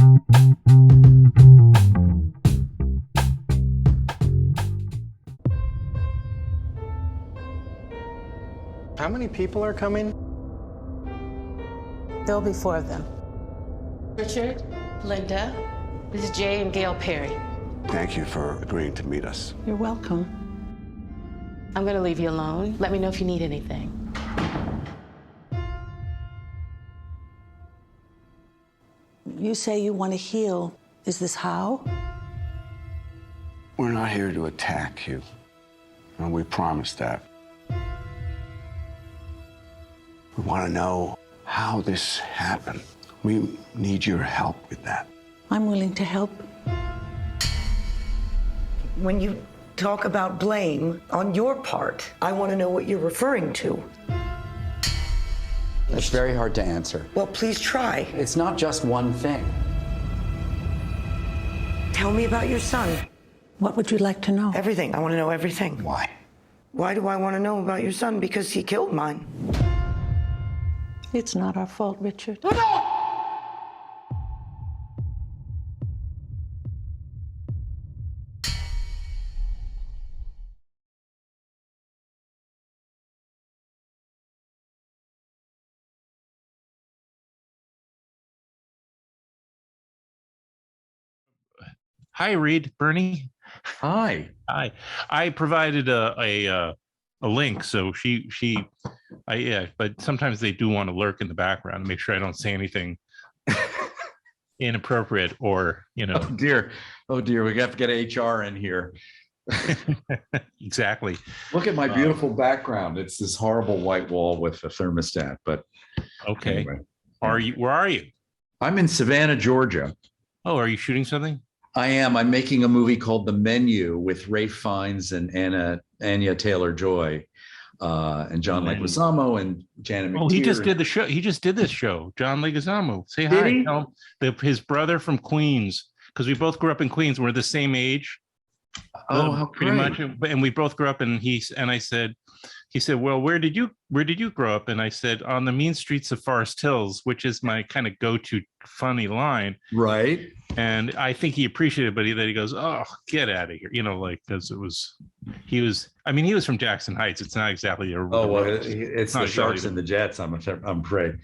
How many people are coming? There'll be 4 of them. Richard, Linda, this is Jay and Gail Perry. Thank you for agreeing to meet us. You're welcome. I'm gonna leave you alone. Let me know if you need anything. You say you want to heal. Is this how? We're not here to attack you, and we promise that. We want to know how this happened. We need your help with that. I'm willing to help. When you talk about blame on your part, I want to know what you're referring to. It's very hard to answer. Well, please try. It's not just one thing. Tell me about your son. What would you like to know? Everything. I want to know everything. Why? Why do I want to know about your son? Because he killed mine. It's not our fault, Richard. Hi, Reed Birney. Hi. Hi. I provided a link, so yeah. But sometimes they do want to lurk in the background to make sure I don't say anything inappropriate or Oh dear, we have to get HR in here. Exactly. Look at my beautiful background. It's this horrible white wall with a thermostat. But okay. Anyway. Where are you? I'm in Savannah, Georgia. Oh, are you shooting something? I am. I'm making a movie called The Menu with Ralph Fiennes and Anya Taylor-Joy, and John Leguizamo and Janet McTeer. Oh, he just did the show. He just did this show. John Leguizamo. Say Did hi. he? Tell him his brother from Queens, because we both grew up in Queens. We're the same age. Oh, how pretty great. much. And we both grew up. And he said, well, where did you grow up? And I said, on the mean streets of Forest Hills, which is my kind of go-to funny line. Right. And I think he appreciated it, but then he goes, oh, get out of here. Because he was from Jackson Heights. It's not exactly a. Oh, well, it's the Sharks and the Jets, I'm afraid.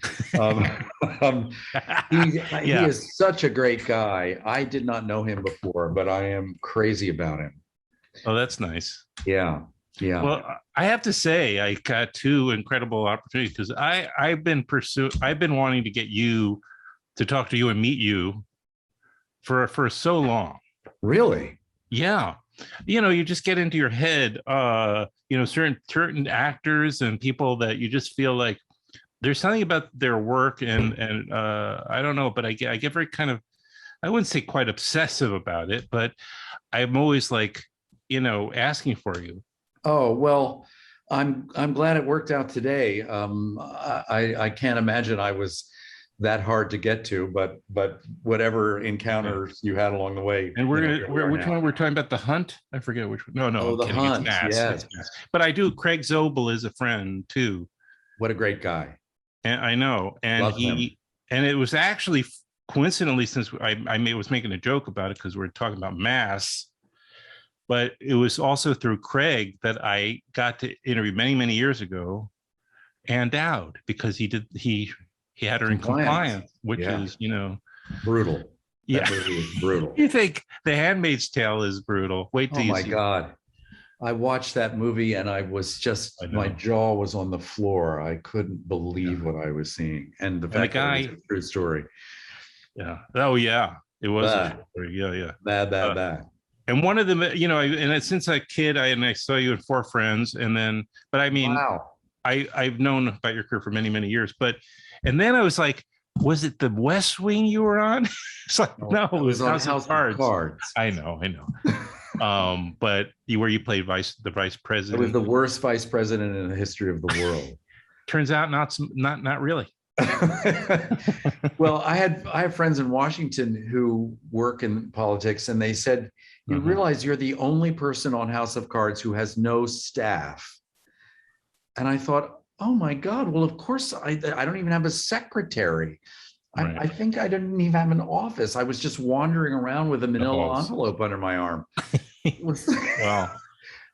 He is such a great guy. I did not know him before, but I am crazy about him. Oh, that's nice. Yeah. Yeah. Well, I have to say, I got 2 incredible opportunities because I've been wanting to get you to talk to you and meet you for so long. Really? Yeah. You just get into your head, certain actors and people that you just feel like there's something about their work and I don't know, but I get very kind of, I wouldn't say quite obsessive about it, but I'm always like, asking for you. Oh, well, I'm glad it worked out today. I can't imagine I was that hard to get to, but whatever encounters you had along the way. And which one we're talking about? The Hunt? I forget which one. No, Oh, The Hunt. Yes. But I do. Craig Zobel is a friend too. What a great guy. And I know. And Love him. And it was actually coincidentally, since I was making a joke about it because we're talking about Mass. But it was also through Craig that I got to interview many years ago Ann Dowd, because he had her in Compliance, which is, brutal. Yeah. That movie is brutal. You think The Handmaid's Tale is brutal. Wait till Oh you my see. God. I watched that movie and I was just, my jaw was on the floor. I couldn't believe what I was seeing. And the fact that it was a true story. Yeah. Oh yeah. It was a true story. Yeah. Bad. And one of them, and since a kid, I saw you in 4 Friends, and then, but I mean, wow. I've known about your career for many years, and then I was like, was it the West Wing you were on? It's like, no, it was on House of Cards. I know. But where you played the vice president. It was the worst vice president in the history of the world. Turns out not really. Well, I have friends in Washington who work in politics, and they said, you realize you're the only person on House of Cards who has no staff. And I thought, oh my God, well, of course, I don't even have a secretary. Right. I think I didn't even have an office. I was just wandering around with a manila halls. envelope under my arm. Well,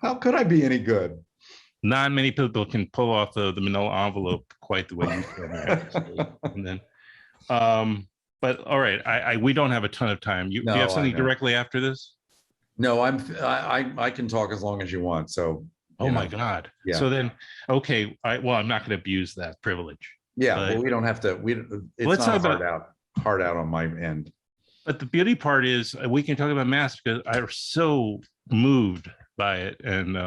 How could I be any good? not many people can pull off the manila envelope quite the way you can. And then, but all right, we don't have a ton of time. Do you No, have I something know. directly after this? No, I can talk as long as you want. So, Oh you my know. God. Yeah. So then, okay. Well, I'm not going to abuse that privilege. Yeah, but well, we don't have to. It's let's not talk hard out on my end. But the beauty part is we can talk about masks because I was so moved by it. And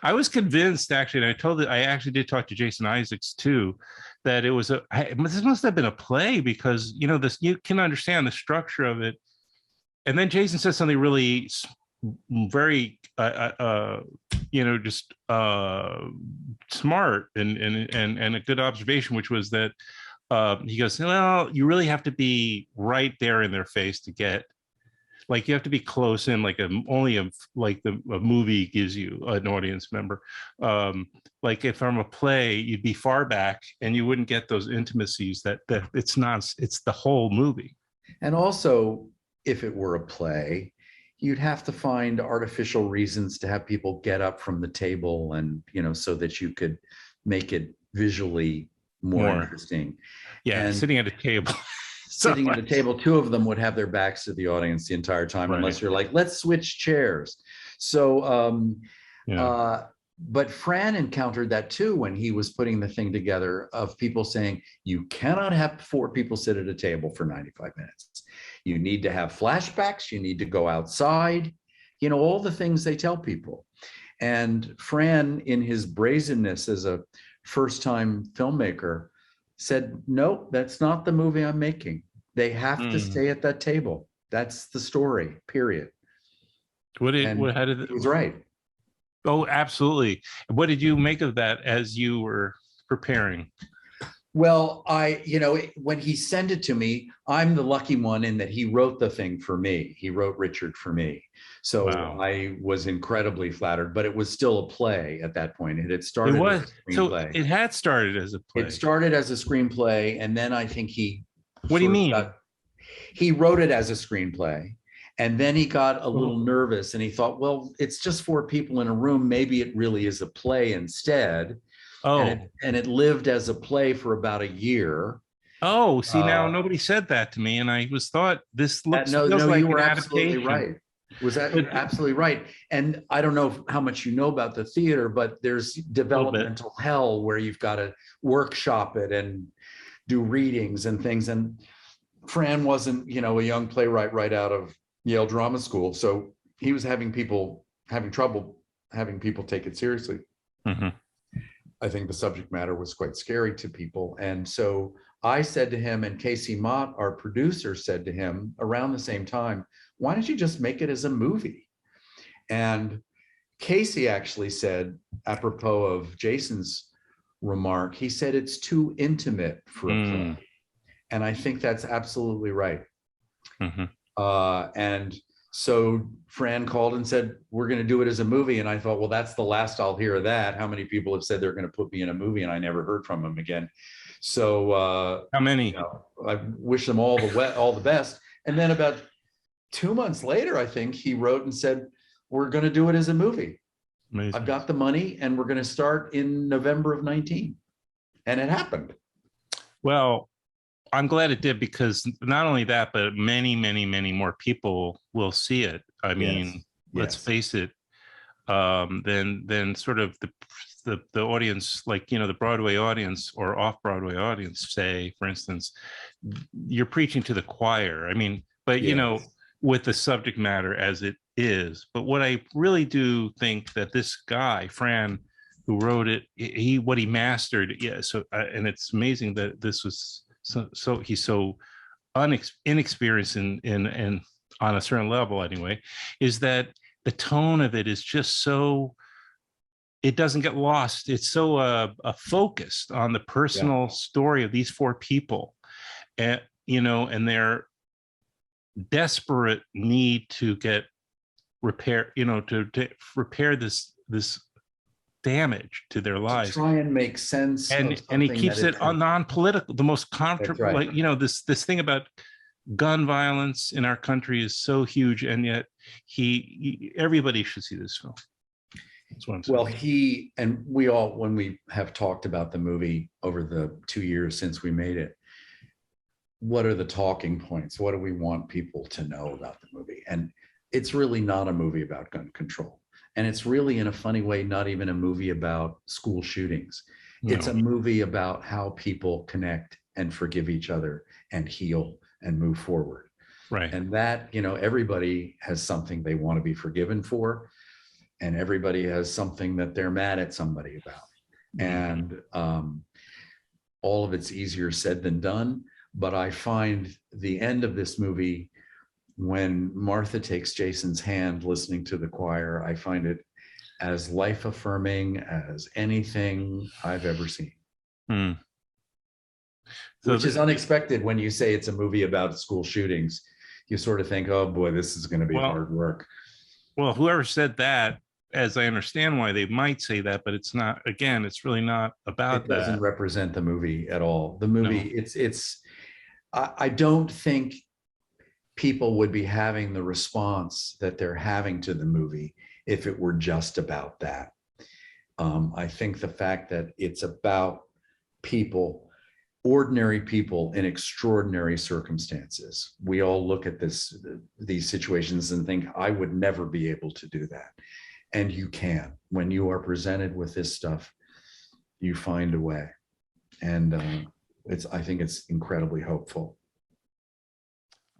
I was convinced actually, and I actually did talk to Jason Isaacs too, that it was this must have been a play because, you know, this, you can understand the structure of it. And then Jason said something really very, you know, just smart and a good observation, which was that he goes, well, you really have to be right there in their face to get, like, you have to be close in, like a movie gives you an audience member. Like if from a play, you'd be far back and you wouldn't get those intimacies that it's the whole movie. And also, if it were a play, you'd have to find artificial reasons to have people get up from the table and, you know, so that you could make it visually more interesting. Yeah, and sitting at a table. sitting at a table, two of them would have their backs to the audience the entire time, unless you're like, let's switch chairs. So, but Fran encountered that too when he was putting the thing together, of people saying, you cannot have 4 people sit at a table for 95 minutes. You need to have flashbacks. You need to go outside, you know, all the things they tell people. And Fran, in his brazenness as a first-time filmmaker, said, no, that's not the movie I'm making. They have to stay at that table. That's the story, period. How did he was right. Oh, absolutely. What did you make of that as you were preparing? Well, when he sent it to me, I'm the lucky one in that he wrote the thing for me. He wrote Richard for me. So wow. I was incredibly flattered, but it was still a play at that point. It had started as a screenplay. So it had started as a play. It started as a screenplay, and then I think he... What do you mean? He wrote it as a screenplay, and then he got a little nervous, and he thought, well, it's just 4 people in a room. Maybe it really is a play instead. Oh. And it lived as a play for about a year. Oh, see, now nobody said that to me, and I thought this looks no, like you were an absolutely adaptation. right. Was that absolutely right? And I don't know how much you know about the theater, but there's developmental hell where you've got to workshop it and do readings and things. And Fran wasn't, you know, a young playwright right out of Yale Drama School, so he was having trouble having people take it seriously. Mm-hmm. I think the subject matter was quite scary to people. And so I said to him, and Casey Mott, our producer, said to him around the same time, why don't you just make it as a movie? And Casey actually said, apropos of Jason's remark, he said, it's too intimate for a play. And I think that's absolutely right. Mm-hmm. And so Fran called and said, we're going to do it as a movie. And I thought, well, that's the last I'll hear of that. How many people have said they're going to put me in a movie? And I never heard from them again. So how many? You know, I wish them all the best. And then about 2 months later, I think he wrote and said, we're going to do it as a movie. Amazing. I've got the money and we're going to start in November of 19. And it happened. Well, I'm glad it did, because not only that, but many, many, many more people will see it. I mean, let's face it. Then sort of the audience, like, you know, the Broadway audience or off-Broadway audience, say, for instance, you're preaching to the choir. I mean, but you know, with the subject matter as it is. But what I really do think that this guy, Fran, who wrote it, what he mastered. Yeah. So, and it's amazing that this was. So he's so inexperienced in on a certain level anyway, is that the tone of it is just so, it doesn't get lost. It's so focused on the personal story of these 4 people, and you know, and their desperate need to get repair, you know, to repair this damage to their To lives. try and make sense. And of he something keeps that it non-political. The most That's right. like, you know, this thing about gun violence in our country is so huge, and yet everybody should see this film. That's what I'm saying. Well, he and we all, when we have talked about the movie over the 2 years since we made it, what are the talking points? What do we want people to know about the movie? And it's really not a movie about gun control. And it's really, in a funny way, not even a movie about school shootings. No. It's a movie about how people connect and forgive each other and heal and move forward. Right. And that, you know, everybody has something they want to be forgiven for. And everybody has something that they're mad at somebody about. And all of it's easier said than done. But I find the end of this movie, when Martha takes Jason's hand listening to the choir, I find it as life affirming as anything I've ever seen. So which is unexpected when you say it's a movie about school shootings. You sort of think, oh boy, this is going to be hard work. Well, whoever said that, as I understand why they might say that, but it's not, again, it's really not about that. It doesn't represent the movie at all. The movie, no. I don't think people would be having the response that they're having to the movie if it were just about that. I think the fact that it's about people, ordinary people in extraordinary circumstances. We all look at these situations and think, I would never be able to do that. And you can. When you are presented with this stuff, you find a way. And I think it's incredibly hopeful.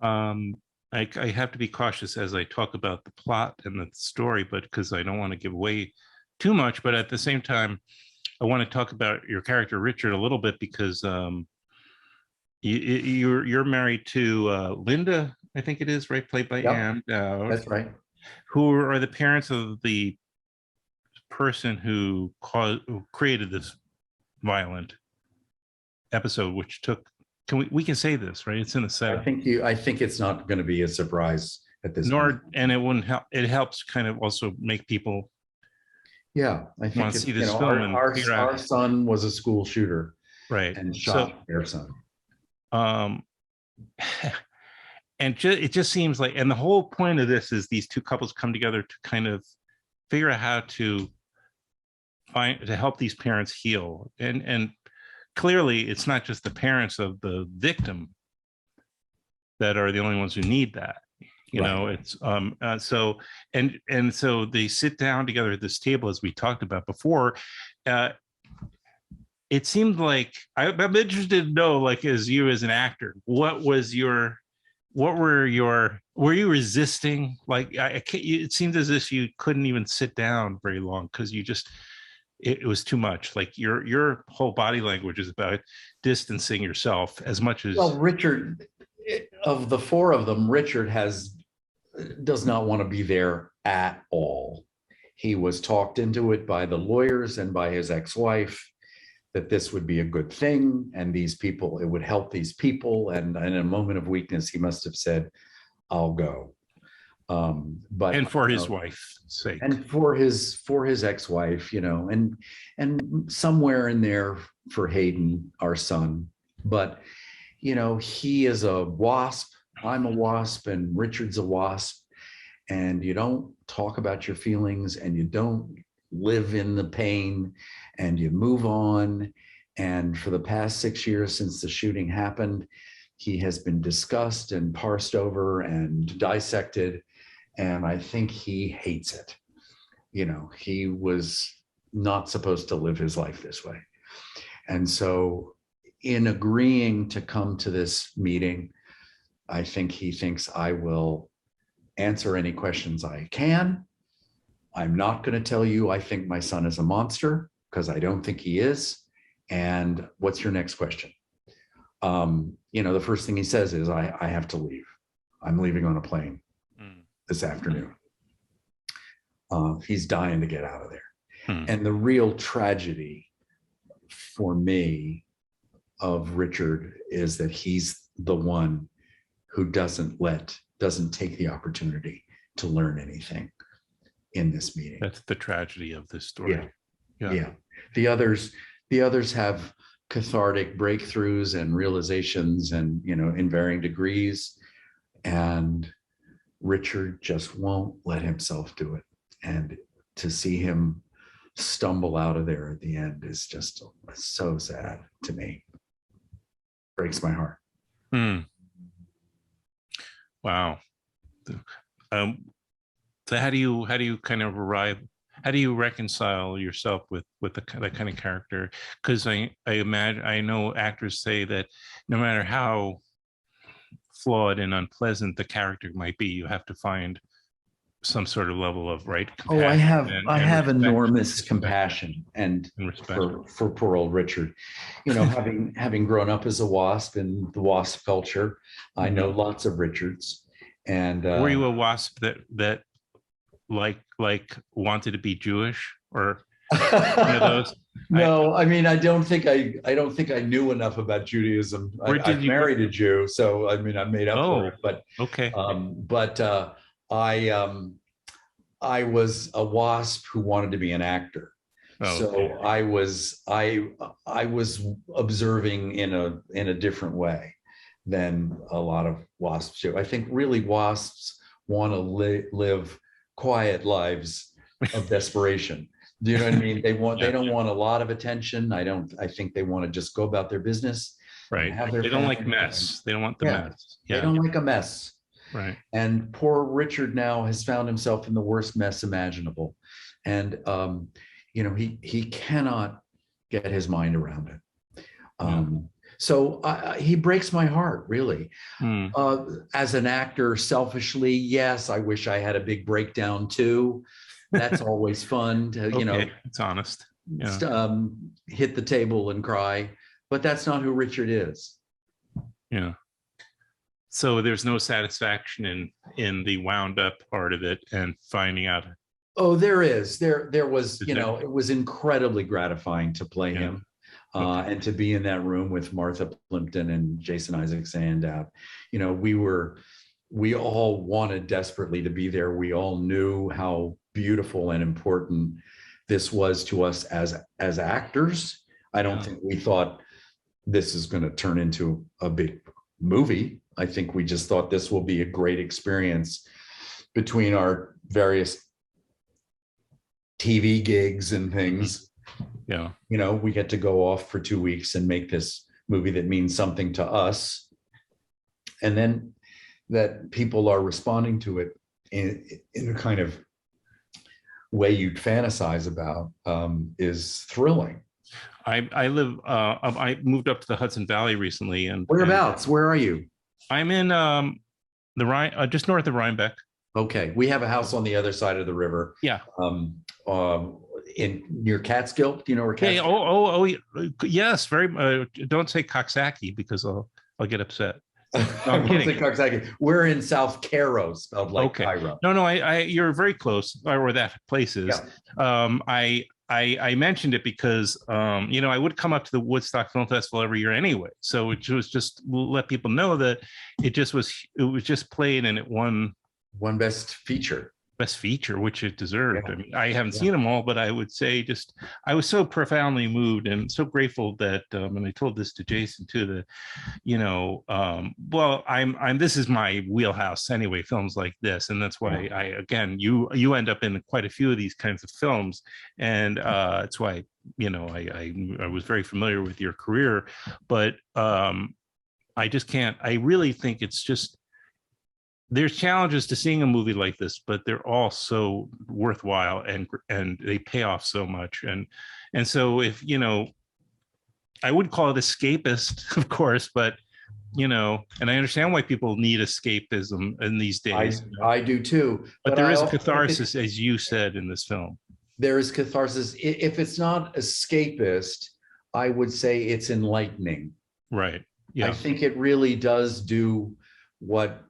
I have to be cautious as I talk about the plot and the story, but because I don't want to give away too much, but at the same time, I want to talk about your character, Richard, a little bit, because you're married to Linda, I think it is, right? Played by Ann Dowd. That's right. Who are the parents of the person who created this violent episode, which took, we can say this, right? It's in the set. I think it's not going to be a surprise at this point. And it wouldn't help. It helps kind of also make people I think want to see this film and figure out. Our son was a school shooter, right, and shot their son. And it just seems like, and the whole point of this is these two couples come together to kind of figure out how to help these parents heal. And clearly it's not just the parents of the victim that are the only ones who need that. You know, it's so they sit down together at this table, as we talked about before. It seemed like I'm interested to know, like, as you as an actor, were you resisting? Like, it seemed as if you couldn't even sit down very long because it was too much. Like your whole body language is about distancing yourself as much as. Well, Richard, of the four of them, Richard does not want to be there at all. He was talked into it by the lawyers and by his ex-wife that this would be a good thing, and it would help these people. And in a moment of weakness, he must have said, I'll go. But for his wife's sake. And for his ex-wife, and somewhere in there for Hayden, our son. But, he is a wasp, I'm a wasp, and Richard's a wasp. And you don't talk about your feelings, and you don't live in the pain, and you move on. And for the past 6 years since the shooting happened, he has been discussed and parsed over and dissected. And I think he hates it. He was not supposed to live his life this way. And so in agreeing to come to this meeting, I think he thinks I will answer any questions I can. I'm not going to tell you I think my son is a monster, because I don't think he is. And what's your next question? The first thing he says is, I have to leave. I'm leaving on a plane this afternoon. He's dying to get out of there. And the real tragedy for me of Richard is that he's the one who doesn't take the opportunity to learn anything in this meeting. That's the tragedy of this story. Yeah. The others have cathartic breakthroughs and realizations, and in varying degrees. And Richard just won't let himself do it. And to see him stumble out of there at the end is just so sad to me. Breaks my heart. Wow. So how do you kind of how do you reconcile yourself with that kind of character? Because I know actors say that no matter how flawed and unpleasant the character might be, you have to find some sort of level of Oh, I have respect, enormous compassion and respect for poor old Richard. Having grown up as a WASP in the WASP culture, I know lots of Richards. And were you a WASP that like wanted to be Jewish, or one of those? No, I mean, I don't think I knew enough about Judaism. I married a Jew, so I mean, I made up for it. But okay. I was a WASP who wanted to be an actor. So I was observing in a different way than a lot of WASPs do. I think really WASPs want to live quiet lives of desperation. Do you know what I mean? They don't want a lot of attention. I think they want to just go about their business. Right. They don't like mess. They don't want the mess. Yeah. They don't like a mess. Right. And poor Richard now has found himself in the worst mess imaginable. And he cannot get his mind around it. So he breaks my heart, really. As an actor, selfishly, yes, I wish I had a big breakdown too. That's always fun to, it's honest. Hit the table and cry. But that's not who Richard is. Yeah. So there's no satisfaction in the wound up part of it and finding out. Oh, there is. There was, it was incredibly gratifying to play him. And to be in that room with Martha Plimpton and Jason Isaacs and Ann Dowd. We all wanted desperately to be there. We all knew how beautiful and important this was to us as actors. I don't think we thought this is going to turn into a big movie. I think we just thought this will be a great experience between our various TV gigs and things. Yeah. We get to go off for 2 weeks and make this movie that means something to us. And then that people are responding to it in a kind of way you'd fantasize about is thrilling. I moved up to the Hudson Valley recently. And whereabouts? Where are you? I'm in the Rhine, just north of Rhinebeck. Okay. We have a house on the other side of the river. Yeah. In near Catskill. Do you know where Catskill? Yes. Very. Don't say Coxsackie because I'll get upset. I'm kidding. We're in South Cairo, spelled like Cairo. No. You're very close, where that place is. Yeah. I mentioned it because I would come up to the Woodstock Film Festival every year anyway. So it was just let people know that it was just played and it won Best Feature, which it deserved. I mean, I haven't seen them all, but I would say I was so profoundly moved and so grateful that, and I told this to Jason too, that, this is my wheelhouse anyway, films like this. And that's why you end up in quite a few of these kinds of films. And that's why, I was very familiar with your career, but I really think it's just, there's challenges to seeing a movie like this, but they're all so worthwhile and they pay off so much. And so if, I would call it escapist, of course, but, and I understand why people need escapism in these days. I do too. But there is a catharsis, as you said, in this film. There is catharsis. If it's not escapist, I would say it's enlightening. Right. Yeah. I think it really does do what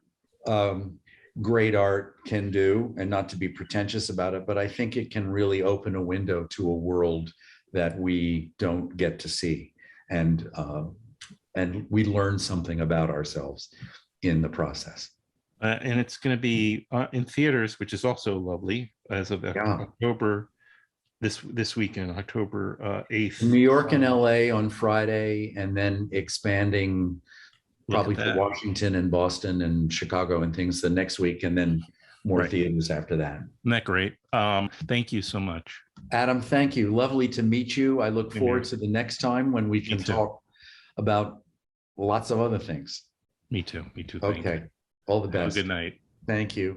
great art can do, and not to be pretentious about it, but I think it can really open a window to a world that we don't get to see, and we learn something about ourselves in the process. And it's going to be in theaters, which is also lovely, as of October this weekend, October 8th. New York and LA on Friday, and then expanding Look probably at to that. Washington and Boston and Chicago and things the next week, and then more Right. theaters after that. Isn't that great? Thank you so much. Adam, thank you. Lovely to meet you. I look Same forward here. to the next time when we Me can too. talk about lots of other things. Me too. Thank you. Okay. All the Have a best. good night. Thank you.